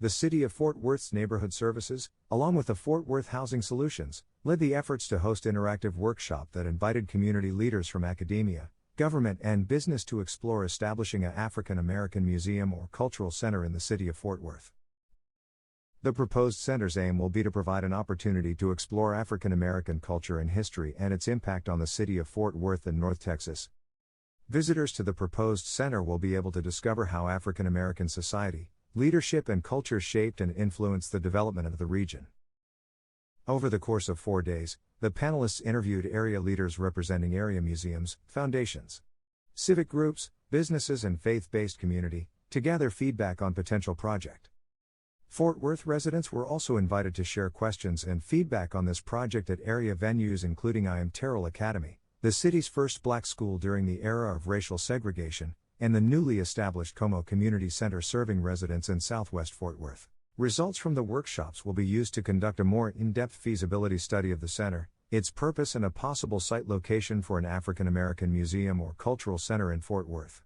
The City of Fort Worth's Neighborhood Services, along with the Fort Worth Housing Solutions, led the efforts to host an interactive workshop that invited community leaders from academia, government, and business to explore establishing an African American museum or cultural center in the city of Fort Worth. The proposed center's aim will be to provide an opportunity to explore African American culture and history and its impact on the city of Fort Worth and North Texas. Visitors to the proposed center will be able to discover how African American society, leadership, and culture shaped and influenced the development of the region. Over the course of 4 days, the panelists interviewed area leaders representing area museums, foundations, civic groups, businesses, and faith-based community, to gather feedback on potential project. Fort Worth residents were also invited to share questions and feedback on this project at area venues including I.M. Terrell Academy, the city's first black school during the era of racial segregation, and the newly established Como Community Center serving residents in Southwest Fort Worth. Results from the workshops will be used to conduct a more in-depth feasibility study of the center, its purpose, and a possible site location for an African American museum or cultural center in Fort Worth.